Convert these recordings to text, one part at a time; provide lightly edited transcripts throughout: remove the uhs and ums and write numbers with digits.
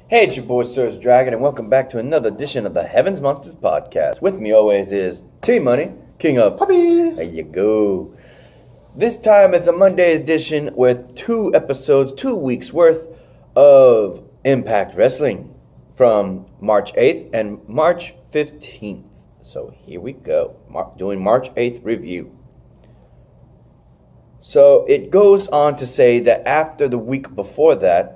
Hey, it's your boy SergDragon, and welcome back to another edition of the Heavens Monsters podcast. With me always is T-Money, King of Puppies. There you go. This time it's a Monday edition with 2 episodes, 2 weeks worth of Impact Wrestling from March 8th and March 15th. So here we go, doing March 8th review. So it goes on to say that after the week before that,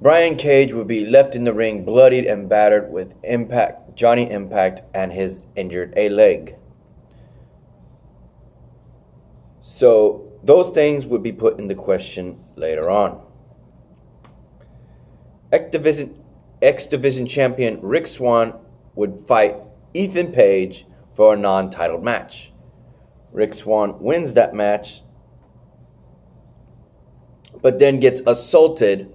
Brian Cage would be left in the ring bloodied and battered with Johnny Impact and his injured a leg. So those things would be put into question later on. X-Division champion Rick Swann would fight Ethan Page for a non-titled match. Rick Swann wins that match, but then gets assaulted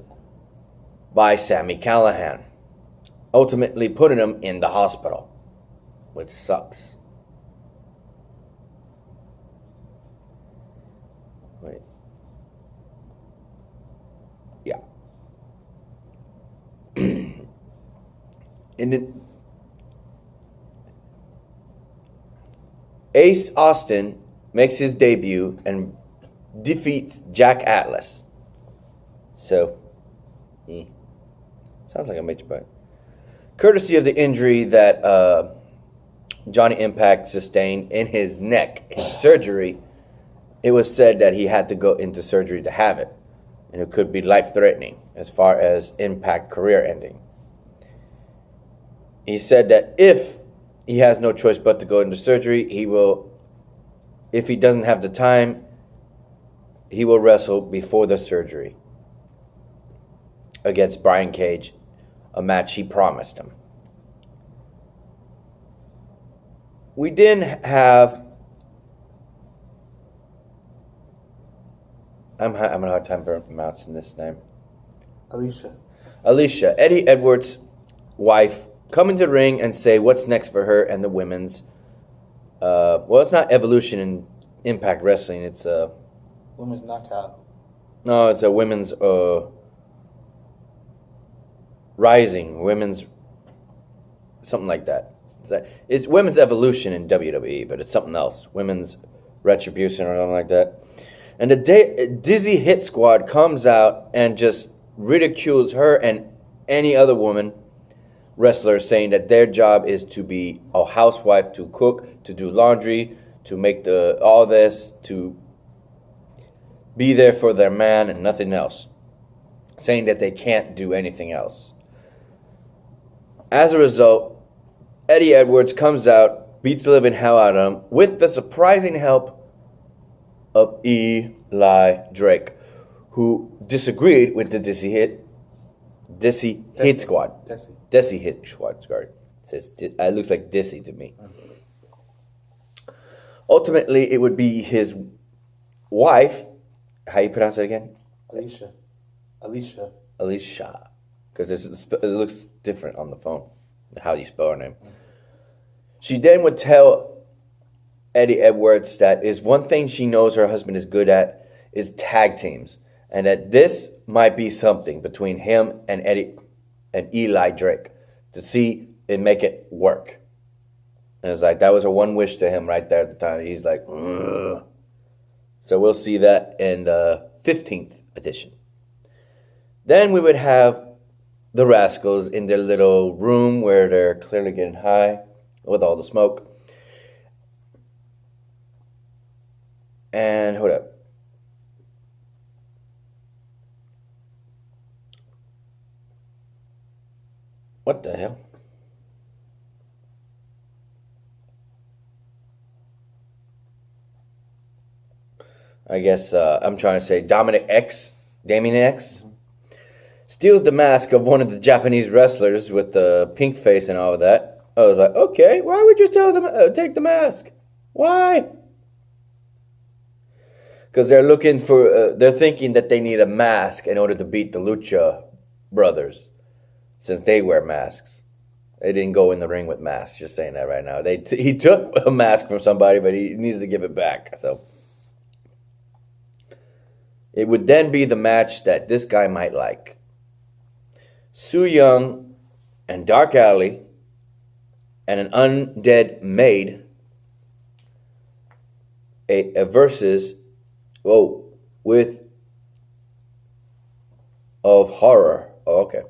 by Sami Callihan, ultimately putting him in the hospital, which sucks. Wait. Yeah. Ace Austin makes his debut and defeats Jack Atlas. So, sounds like a major bite. Courtesy of the injury that Johnny Impact sustained in his neck, his surgery, it was said that he had to go into surgery to have it. And it could be life-threatening as far as Impact career ending. He said that if he has no choice but to go into surgery, he will, if he doesn't have the time, he will wrestle before the surgery against Brian Cage, a match he promised him. We didn't have... I'm having a hard time pronouncing this name. Alicia, Eddie Edwards' wife, come into the ring and say what's next for her and the women's... well, it's not Evolution in Impact Wrestling. It's a... Women's Knockout. No, it's a women's... Rising, women's, something like that. It's women's evolution in WWE, but it's something else. Women's retribution or something like that. And the Dizzy Hit Squad comes out and just ridicules her and any other woman wrestler, saying that their job is to be a housewife, to cook, to do laundry, to make all this, to be there for their man and nothing else. Saying that they can't do anything else. As a result, Eddie Edwards comes out, beats the living hell out of him, with the surprising help of Eli Drake, who disagreed with the Desi Hit Squad. Sorry. It looks like Desi to me. Ultimately, it would be his wife. How you pronounce it again? Alicia. Because it looks different on the phone, how you spell her name. She then would tell Eddie Edwards that is one thing she knows her husband is good at is tag teams, and that this might be something between him and Eli Drake to see and make it work. And it's like that was her one wish to him right there at the time. He's like, ugh. So we'll see that in the 15th edition. Then we would have the Rascals in their little room where they're clearly getting high with all the smoke. And hold up. What the hell? I guess I'm trying to say Damien X. Steals the mask of one of the Japanese wrestlers with the pink face and all of that. I was like, okay, why would you tell them take the mask? Why? Because they're looking for, they're thinking that they need a mask in order to beat the Lucha Brothers, since they wear masks. They didn't go in the ring with masks. Just saying that right now. He took a mask from somebody, but he needs to give it back. So it would then be the match that this guy might like. Su Yung and Dark Alley and an undead maid a versus with of horror. Oh, okay.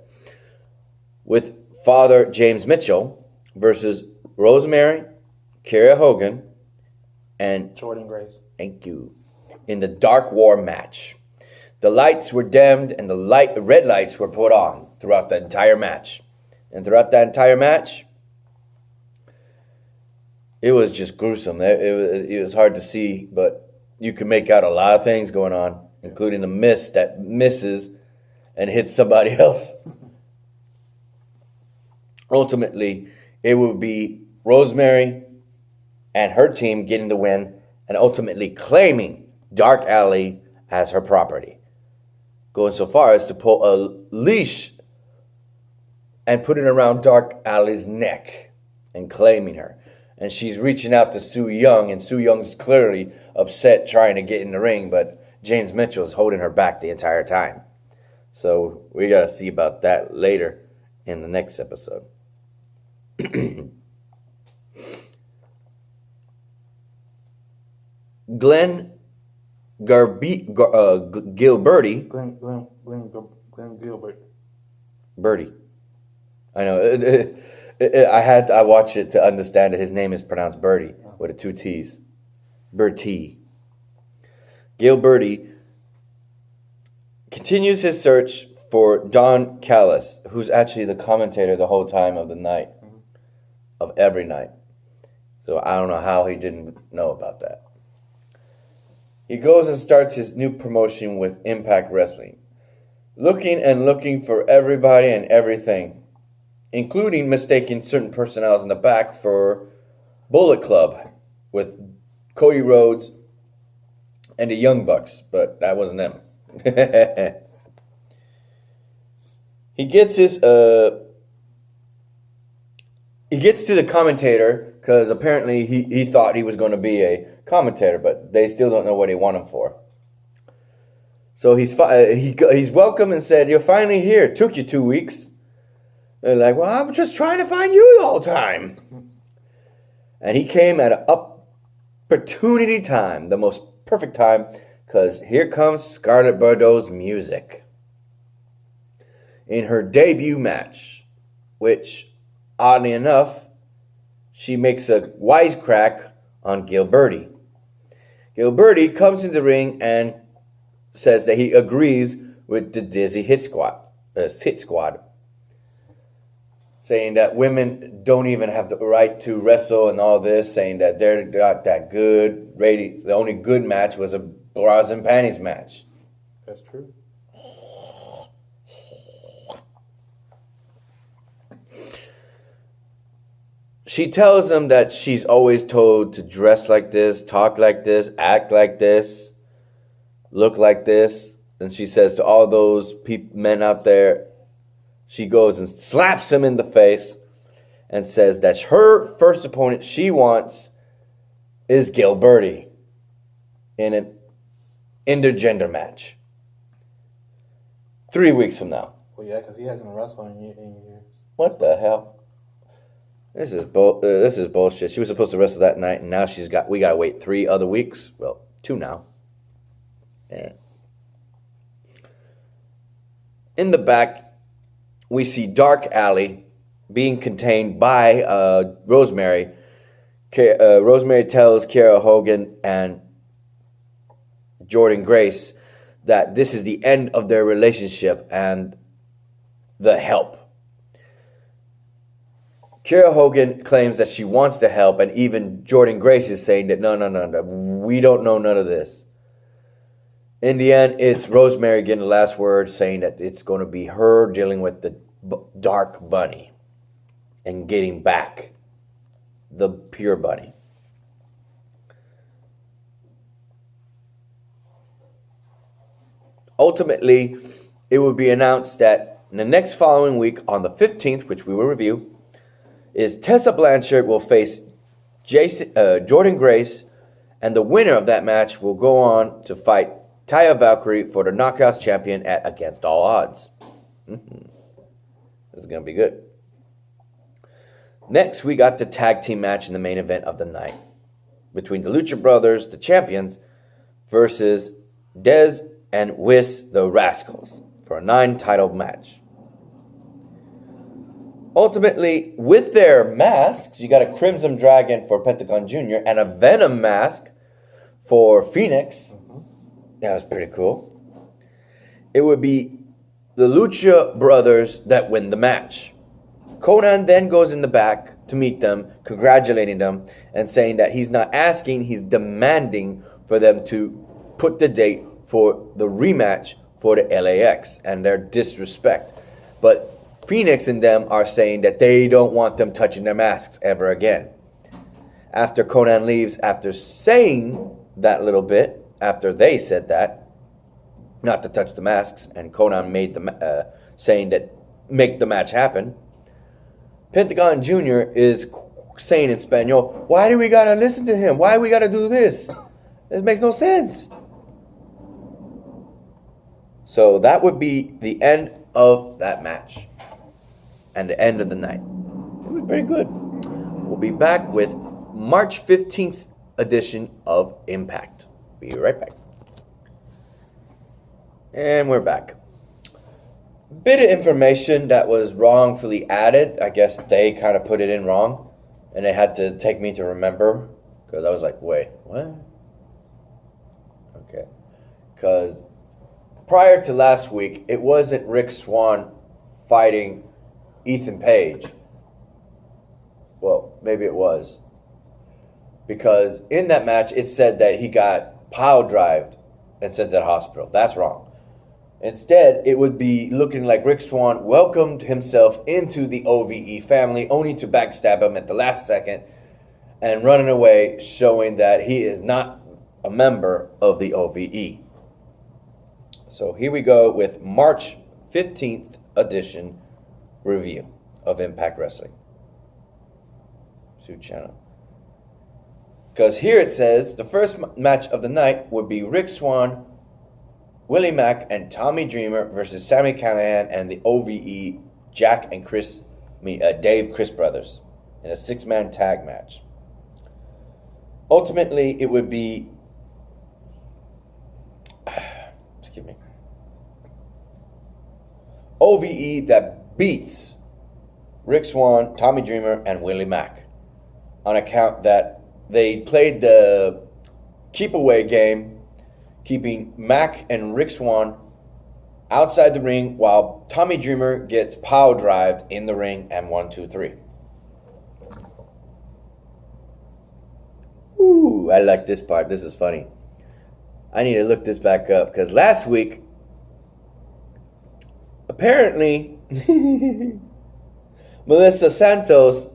With Father James Mitchell versus Rosemary, Kiera Hogan, and Jordan Grace. Thank you. In the Dark War match. The lights were dimmed and the red lights were put on throughout the entire match. And throughout that entire match, it was just gruesome. It was hard to see, but you could make out a lot of things going on, including the mist that misses and hits somebody else. Ultimately, it would be Rosemary and her team getting the win and ultimately claiming Dark Alley as her property. Going so far as to pull a leash and put it around Dark Alley's neck and claiming her. And she's reaching out to Su Yung, and Su Young's clearly upset trying to get in the ring, but James Mitchell's holding her back the entire time. So we got to see about that later in the next episode. Glenn Gilberti. Glenn Gilbert. Birdie. I know. I watched it to understand that his name is pronounced Birdie with 2 T's. Bertie. Gilberti continues his search for Don Callis, who's actually the commentator the whole time of the night, of every night. So I don't know how he didn't know about that. He goes and starts his new promotion with Impact Wrestling, looking for everybody and everything, including mistaking certain personnel in the back for Bullet Club with Cody Rhodes and the Young Bucks, but that wasn't them. He gets to the commentator because apparently he thought he was going to be a commentator, but they still don't know what they want him for. So he's welcome and said, "You're finally here. It took you 2 weeks." They're like, "Well, I'm just trying to find you the whole time." And he came at an opportunity time, the most perfect time, because here comes Scarlett Bordeaux's music in her debut match, which, oddly enough, she makes a wisecrack on Gilberti. Gilberti comes in the ring and says that he agrees with the Dizzy Hit Squad, saying that women don't even have the right to wrestle and all this, saying that they're not that good. The only good match was a bras and panties match. That's true. She tells him that she's always told to dress like this, talk like this, act like this, look like this. And she says to all those men out there, she goes and slaps him in the face and says that her first opponent she wants is Gilberti in an intergender match. 3 weeks from now. Well, yeah, because he hasn't wrestled in years. What the hell? This is bullshit. She was supposed to wrestle that night, and now we gotta wait 3 other weeks. Well, 2 now. Yeah. In the back, we see Dark Alley being contained by Rosemary. Rosemary tells Kiera Hogan and Jordan Grace that this is the end of their relationship and the help. Kiera Hogan claims that she wants to help, and even Jordan Grace is saying that no, we don't know none of this. In the end, it's Rosemary getting the last word, saying that it's going to be her dealing with the Dark Bunny and getting back the Pure Bunny. Ultimately, it will be announced that in the next following week, on the 15th, which we will review, is Tessa Blanchard will face Jordan Grace, and the winner of that match will go on to fight Taya Valkyrie for the Knockouts champion at Against All Odds. This is going to be good. Next, we got the tag team match in the main event of the night between the Lucha Brothers, the champions, versus Dez and Whis, the Rascals, for a 9-title match. Ultimately, with their masks, you got a Crimson Dragon for Pentagon Jr. and a Venom mask for Phoenix. That was pretty cool. It would be the Lucha Brothers that win the match. Conan then goes in the back to meet them, congratulating them, and saying that he's not asking, he's demanding for them to put the date for the rematch for the LAX and their disrespect. But Phoenix and them are saying that they don't want them touching their masks ever again. After Conan leaves, after saying that little bit, after they said that, not to touch the masks, and Conan made the saying that make the match happen, Pentagon Jr. is saying in Spanish, why do we gotta listen to him? Why do we gotta do this? This makes no sense. So that would be the end of that match and the end of the night. It was very good. We'll be back with March 15th edition of Impact. Be right back. And we're back. Bit of information that was wrongfully added. I guess they kind of put it in wrong, and they had to take me to remember, because I was like, wait, what? Okay. Because prior to last week, it wasn't Rick Swann fighting Ethan Page. Well, maybe it was. Because in that match, it said that he got pile-drived and sent to the hospital. That's wrong. Instead, it would be looking like Rick Swann welcomed himself into the OVE family, only to backstab him at the last second and running away, showing that he is not a member of the OVE. So here we go with March 15th edition review of Impact Wrestling. Shoot channel. Because here it says the first match of the night would be Rick Swann, Willie Mack, and Tommy Dreamer versus Sami Callihan and the OVE Jack and Dave Chris brothers in a 6-man tag match. Ultimately, it would be OVE that beats Rick Swann, Tommy Dreamer, and Willie Mack on account that they played the keep away game, keeping Mack and Rick Swann outside the ring while Tommy Dreamer gets power drived in the ring and 1, 2, 3. Ooh, I like this part. This is funny. I need to look this back up because last week, apparently, Melissa Santos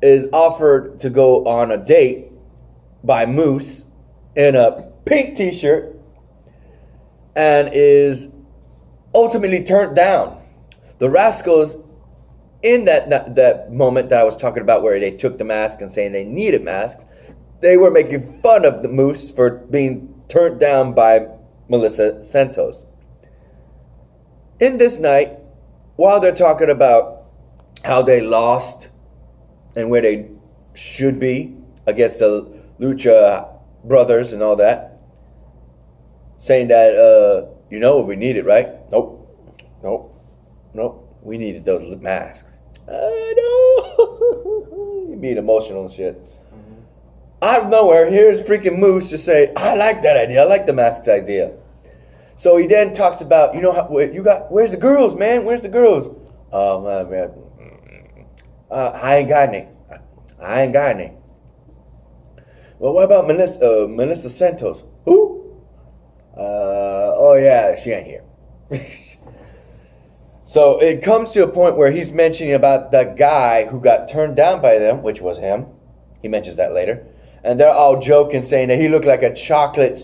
is offered to go on a date by Moose in a pink t-shirt and is ultimately turned down. The Rascals, in that moment that I was talking about where they took the mask and saying they needed masks, they were making fun of the Moose for being turned down by Melissa Santos. In this night, while they're talking about how they lost and where they should be against the Lucha Brothers and all that, saying that, you know what we needed, right? Nope. We needed those masks. I know. You being emotional and shit. Mm-hmm. Out of nowhere, here's freaking Moose to say, I like that idea. I like the masks idea. So he then talks about, where's the girls, man? Where's the girls? Man, I ain't got any. Well, what about Melissa Santos? Who? Oh yeah, she ain't here. So it comes to a point where he's mentioning about the guy who got turned down by them, which was him. He mentions that later. And they're all joking, saying that he looked like a chocolate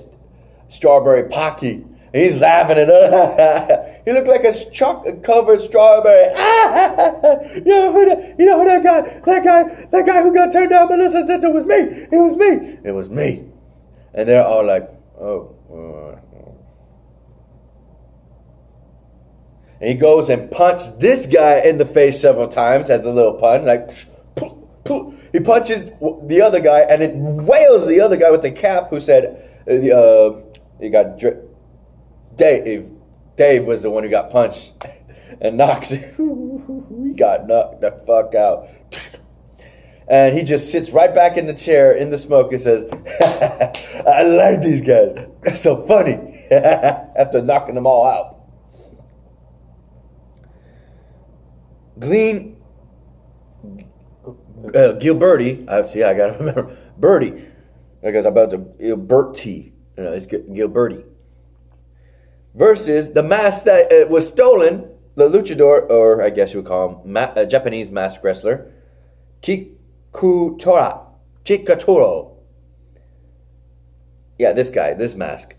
strawberry Pocky. And he's laughing at us. He looked like a chocolate-covered strawberry. You know who that guy who got turned down by Melissa Santos was me. It was me. And they're all like, oh. And he goes and punches this guy in the face several times as a little pun. Like, he punches the other guy and it wails the other guy with the cap who said, he got Dave. Dave was the one who got punched and knocked. He got knocked the fuck out. And he just sits right back in the chair in the smoke and says, I like these guys. They're so funny. After knocking them all out. Gilberti, I gotta remember, Birdie, because I'm about to, Gilberti, it's Gilberti, versus the mask that was stolen, the luchador, or I guess you would call him, Japanese masked wrestler, Kikutoro. Yeah, this guy, this mask.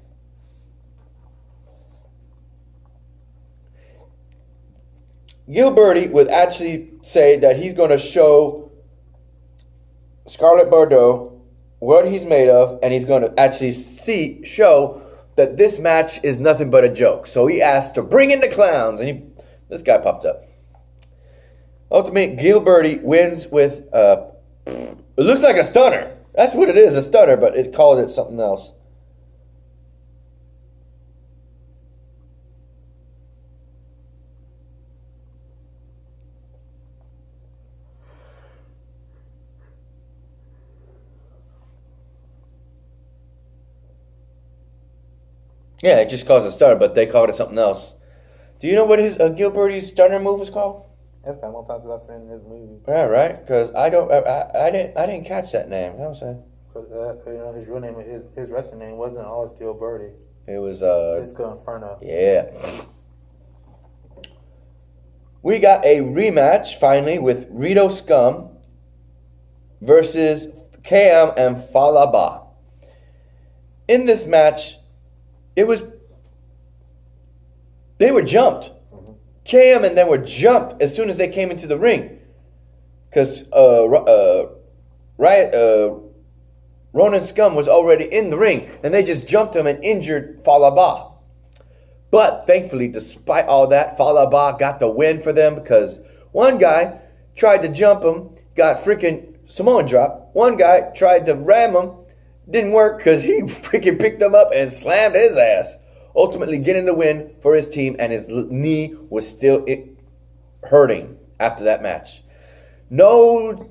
Gilberti would actually say that he's going to show Scarlett Bordeaux what he's made of, and he's going to actually show that this match is nothing but a joke. So he asked to bring in the clowns, and this guy popped up. Ultimately, Gilberti wins with, it looks like a stunner. That's what it is, a stunner, but it called it something else. Yeah, it just calls it a stunner, but they called it something else. Do you know what his Gilberti's stunner move is called? It's been a long time since I've seen his movie. Yeah, right. Because I didn't catch that name. That was it. Because his real name, his wrestling name wasn't always Gilberti. It was Disco Inferno. Yeah. We got a rematch finally with Rito Scum versus KM and Falaba. In this match, they were jumped. Mm-hmm. KM and them were jumped as soon as they came into the ring. Because Ronan Scum was already in the ring. And they just jumped him and injured Falaba. But thankfully, despite all that, Falaba got the win for them. Because one guy tried to jump him, got freaking Samoan drop. One guy tried to ram him. Didn't work because he freaking picked him up and slammed his ass. Ultimately getting the win for his team, and his knee was still hurting after that match. No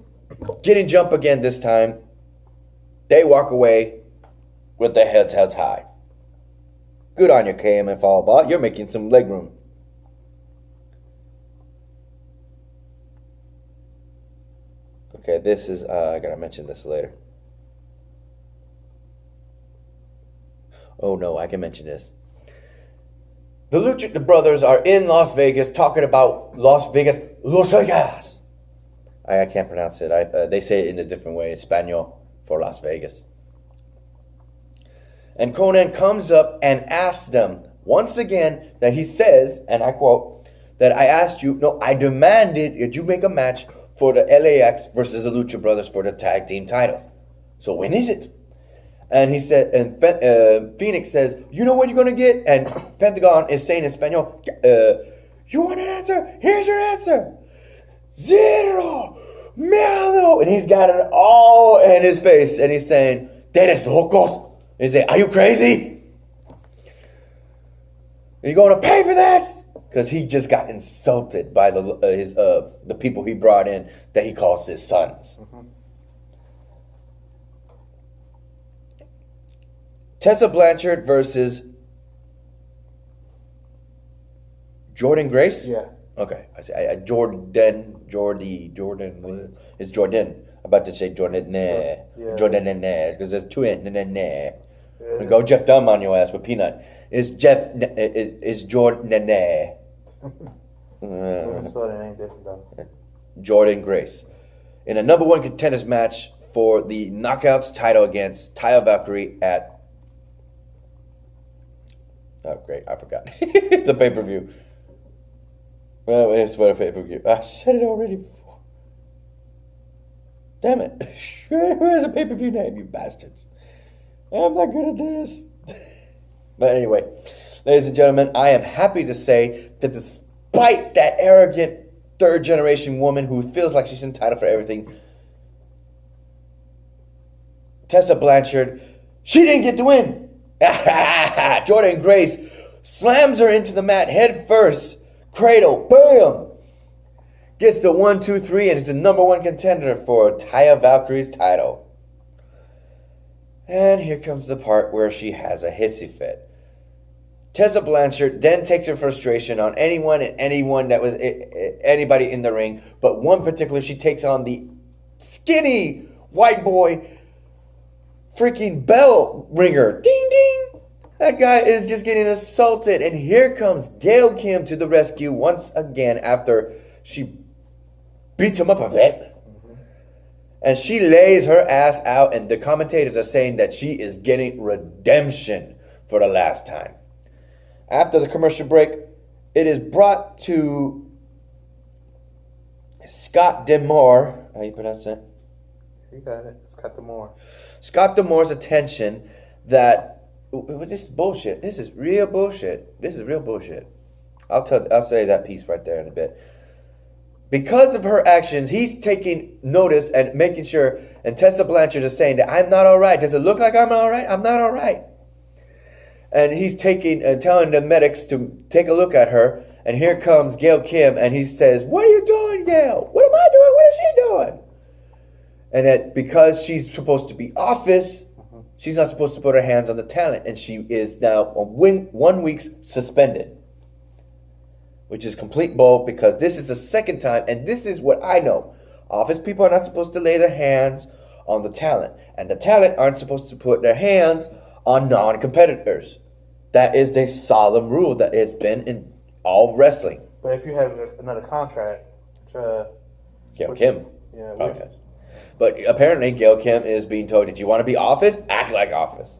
getting jump again this time. They walk away with their heads held high. Good on you, KM and Falaba. You're making some leg room. Okay, this is, I gotta mention this later. Oh no, I can mention this. The Lucha Brothers are in Las Vegas talking about Las Vegas. I can't pronounce it. They say it in a different way, Espanol for Las Vegas. And Conan comes up and asks them once again that he says, and I quote, that I demanded that you make a match for the LAX versus the Lucha Brothers for the tag team titles. So when is it? And he said, and Phoenix says, you know what you're going to get? And Pentagon is saying in Espanol, you want an answer? Here's your answer. Zero. Miedo. And he's got it all in his face. And he's saying, ¿Eres locos? And he's saying, are you crazy? Are you going to pay for this? Because he just got insulted by the people he brought in that he calls his sons. Mm-hmm. Tessa Blanchard versus Jordan Grace? Yeah. Okay. Jordan. It's Jordan. I'm about to say Jordan. Yeah. Jordan, because there's two in. Yeah. Go Jeff Dunn on your ass with Peanut. It's Jordan. Spelling ain't different though. Jordan Grace. In a number one contenders match for the Knockouts title against Taya Valkyrie at... Oh, great. I forgot. The pay-per-view. Well, it's what a pay-per-view. I said it already before. Damn it. Where's the pay-per-view name, you bastards? I'm not good at this. But anyway, ladies and gentlemen, I am happy to say that despite that arrogant third generation woman who feels like she's entitled for everything, Tessa Blanchard, she didn't get the win. Jordynne Grace slams her into the mat head first. Cradle, bam! Gets the 1, 2, 3, and is the number one contender for Taya Valkyrie's title. And here comes the part where she has a hissy fit. Tessa Blanchard then takes her frustration on anyone and anyone that was anybody in the ring, but one particular, she takes on the skinny white boy freaking bell ringer. Ding ding! That guy is just getting assaulted, and here comes Gail Kim to the rescue once again after she beats him up a bit. And she lays her ass out, and the commentators are saying that she is getting redemption for the last time. After the commercial break, it is brought to Scott D'Amore. How you pronounce that? You got it. Scott D'Amore. Scott D'Amore's attention that this is bullshit. This is real bullshit. This is real bullshit. I'll say that piece right there in a bit. Because of her actions, he's taking notice and making sure, and Tessa Blanchard is saying that I'm not all right. Does it look like I'm all right? I'm not all right. And he's taking and telling the medics to take a look at her. And here comes Gail Kim, and he says, "What are you doing, Gail? What am I doing? What is she doing?" And that because she's supposed to be office, she's not supposed to put her hands on the talent, and she is now 1 week suspended. Which is complete bull, because this is the second time, and this is what I know. Office people are not supposed to lay their hands on the talent, and the talent aren't supposed to put their hands on non-competitors. That is the solemn rule that has been in all wrestling. But if you have another contract, Gail Kim. Yeah. Okay. But apparently Gail Kim is being told, did you want to be office? Act like office.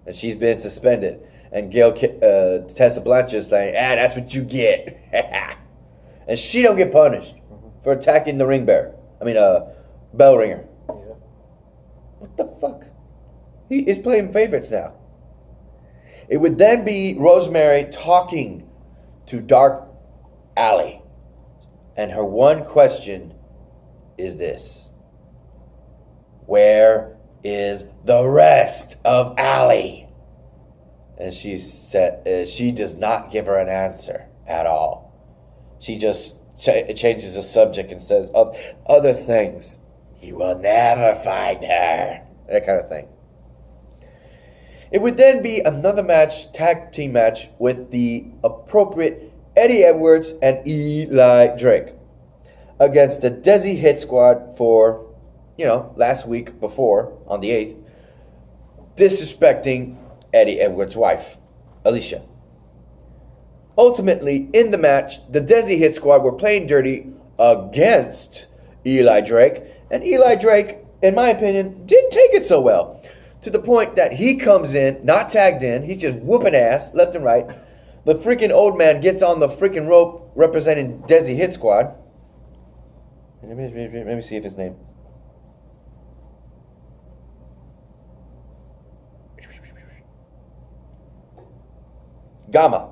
And she's been suspended. And Tessa Blanchard is saying, that's what you get. And she don't get punished for attacking the bell ringer. Yeah. What the fuck? He is playing favorites now. It would then be Rosemary talking to Dark Alley. And her one question is this: where is the rest of Alley? And she said she does not give her an answer at all. She just changes the subject and says other things. You will never find her. That kind of thing. It would then be another tag team match with the appropriate Eddie Edwards and Eli Drake against the Desi Hit Squad for, last week before, on the 8th, disrespecting Eddie Edwards' wife, Alicia. Ultimately, in the match, the Desi Hit Squad were playing dirty against Eli Drake, and Eli Drake, in my opinion, didn't take it so well. To the point that he comes in, not tagged in, he's just whooping ass left and right. The freaking old man gets on the freaking rope representing Desi Hit Squad. Let me see if his name. Gamma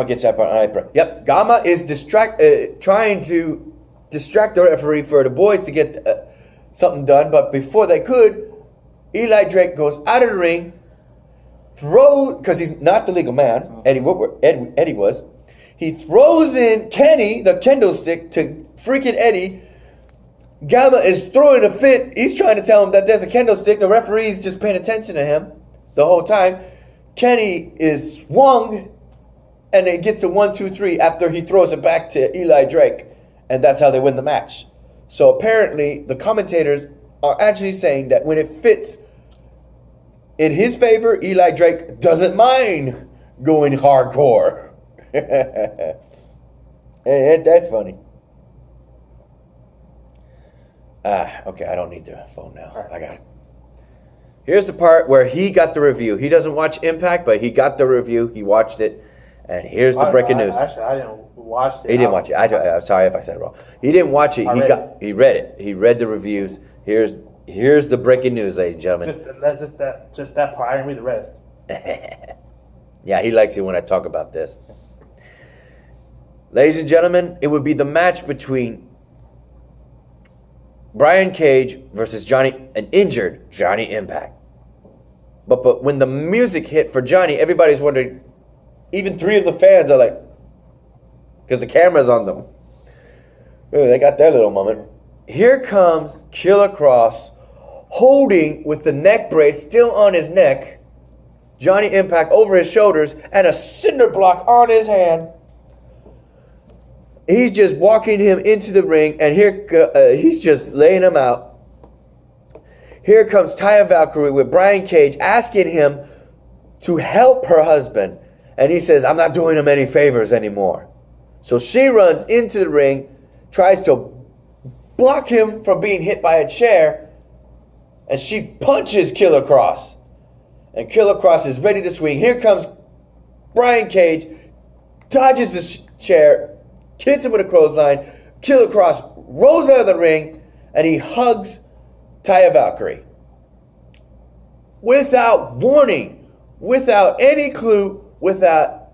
gets up on an apron. Yep, Gamma is trying to distract the referee for the boys to get something done, but before they could, Eli Drake goes out of the ring, because he's not the legal man, Eddie was. He throws in Kenny, the kendo stick, to freaking Eddie. Gamma is throwing a fit. He's trying to tell him that there's a kendo stick. The referee's just paying attention to him the whole time. Kenny is swung, and it gets to 1, 2, 3 after he throws it back to Eli Drake, and that's how they win the match. So apparently, the commentators are actually saying that when it fits in his favor, Eli Drake doesn't mind going hardcore. Hey, that's funny. Okay, I don't need the phone now. I got it. Here's the part where he got the review. He doesn't watch Impact, but he got the review. He watched it. And here's the breaking news. Actually, I didn't watch it. He didn't watch it. I'm sorry if I said it wrong. He didn't watch it. He read it. He read the reviews. Here's the breaking news, ladies and gentlemen. Just that part. I didn't read the rest. Yeah, he likes it when I talk about this. Ladies and gentlemen, it would be the match between Brian Cage versus an injured Johnny Impact. But when the music hit for Johnny, everybody's wondering, even 3 of the fans are like, because the camera's on them. Ooh, they got their little moment. Here comes Killer Cross holding with the neck brace still on his neck, Johnny Impact over his shoulders, and a cinder block on his hand. He's just walking him into the ring, and he's just laying him out. Here comes Taya Valkyrie with Brian Cage asking him to help her husband. And he says, I'm not doing him any favors anymore. So she runs into the ring, tries to block him from being hit by a chair, and she punches Killer Cross. And Killer Cross is ready to swing. Here comes Brian Cage, dodges the chair, hits him with a clothesline. Killer Cross rolls out of the ring, and he hugs Taya Valkyrie. Without warning, without any clue, without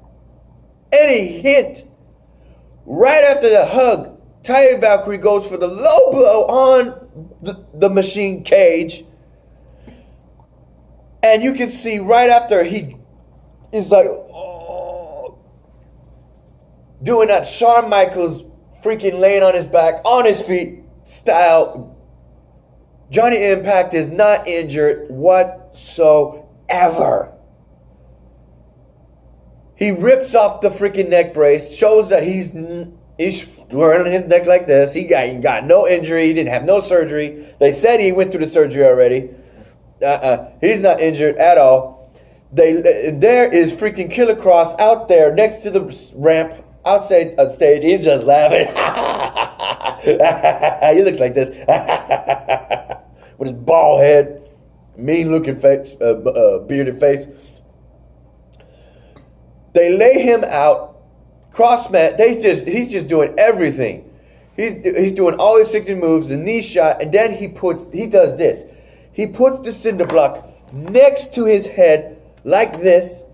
any hint. Right after the hug, Taya Valkyrie goes for the low blow on the machine Cage. And you can see right after he is like, oh, doing that Shawn Michaels freaking laying on his back, on his feet style. Johnny Impact is not injured whatsoever. He rips off the freaking neck brace, shows that he's wearing his neck like this. He got no injury. He didn't have no surgery. They said he went through the surgery already. He's not injured at all. There is freaking Killer Cross out there next to the ramp outside on stage. He's just laughing. He looks like this with his bald head, mean-looking face, bearded face. They lay him out, cross-mat. He's just doing everything. He's doing all his signature moves, the knee shot, and then he does this. He puts the cinder block next to his head like this.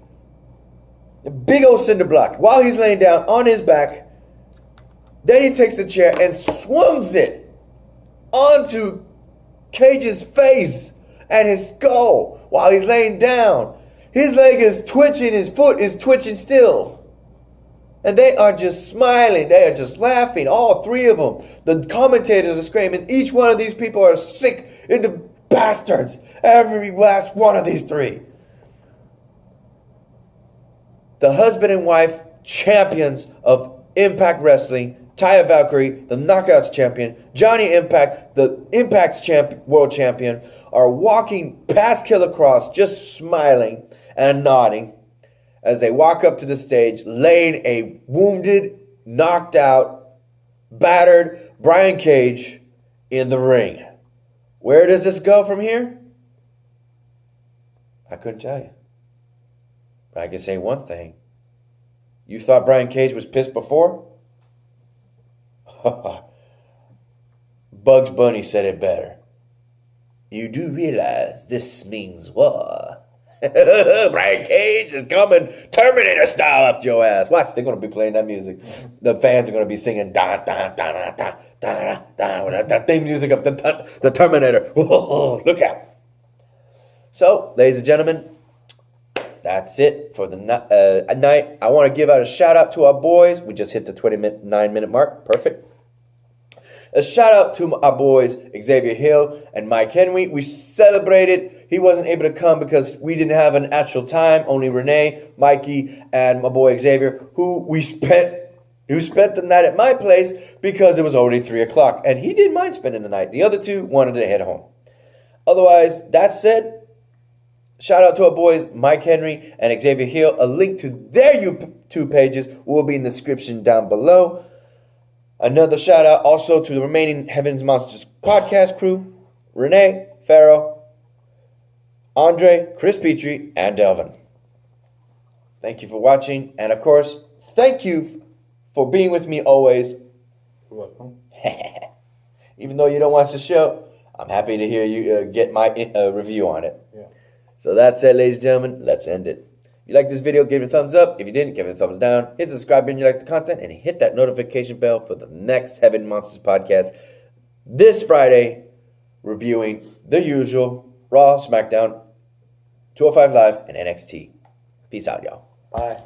A big old cinder block while he's laying down on his back. Then he takes the chair and swings it onto Cage's face and his skull while he's laying down. His leg is twitching, his foot is twitching still. And they are just smiling, they are just laughing, all 3 of them. The commentators are screaming, each one of these people are sick into bastards. Every last one of these 3. The husband and wife champions of Impact Wrestling, Taya Valkyrie, the Knockouts champion, Johnny Impact, the Impact's world champion, are walking past Killer Cross, just smiling and nodding as they walk up to the stage, laying a wounded, knocked out, battered Brian Cage in the ring. Where does this go from here? I couldn't tell you. But I can say one thing. You thought Brian Cage was pissed before? Bugs Bunny said it better. You do realize this means war. Brian Cage is coming Terminator style after your ass. Watch, they're going to be playing that music. The fans are going to be singing da da da da da da da, that theme music of the Terminator. Whoa, look out. So, ladies and gentlemen, that's it for the night. I want to give out a shout out to our boys. We just hit the 29-minute mark. Perfect. A shout out to our boys, Xavier Hill and Mike Henry. We celebrated. He wasn't able to come because we didn't have an actual time. Only Renee, Mikey, and my boy Xavier, who spent the night at my place because it was already 3 o'clock. And he didn't mind spending the night. The other 2 wanted to head home. Otherwise, that said, shout out to our boys, Mike Henry and Xavier Hill. A link to their YouTube pages will be in the description down below. Another shout out also to the remaining Heaven's Monsters podcast crew, Renee, Farrell, Andre, Chris Petrie, and Delvin. Thank you for watching. And of course, thank you for being with me always. You're welcome. Even though you don't watch the show, I'm happy to hear you get my review on it. Yeah. So that said, ladies and gentlemen, let's end it. you like this video, give it a thumbs up. If you didn't, give it a thumbs down. Hit the subscribe button if you like the content, and hit that notification bell for the next Heaven Monsters podcast this Friday, reviewing the usual Raw, SmackDown, 205 Live, and NXT. Peace out, y'all. Bye.